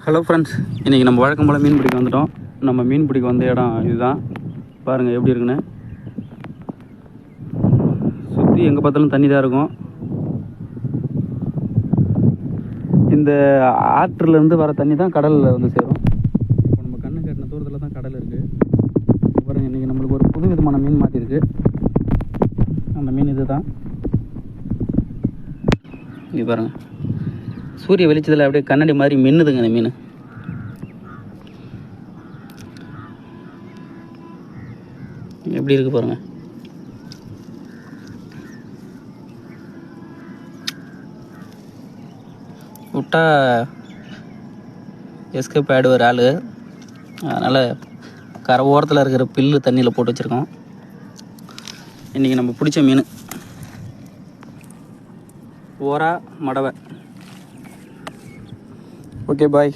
Hello friends, இன்றைக்கி நம்ம வழக்கம் போல் மீன் பிடிக்க வந்துட்டோம். நம்ம மீன் பிடிக்க வந்த இடம் இதுதான். பாருங்கள் எப்படி இருக்குன்னு. சுற்றி எங்கே பார்த்தாலும் தண்ணி தான் இருக்கும். இந்த ஆற்றுலேருந்து வர தண்ணி தான் கடலில் வந்து சேரும். இப்போ நம்ம கண்ணு கட்டின தூரத்தில் தான் கடல் இருக்குது. பாருங்கள், இன்றைக்கி நம்மளுக்கு ஒரு புது விதமான மீன் மாட்டிருக்கு. அந்த மீன் இது தான். இங்கே பாருங்கள், சூரிய வெளிச்சத்தில் அப்படியே கண்ணாடி மாதிரி மின்னுதுங்க அந்த மீன். எப்படி இருக்கு பாருங்க. விட்டா எஸ்கேப் ஆகிடுவார் ஆள். அதனால் கரை ஓரத்தில் இருக்கிற பில்லு தண்ணியில் போட்டு வச்சுருக்கோம். இன்றைக்கி நம்ம பிடிச்ச மீன் ஓரா மடவை. Okay bye.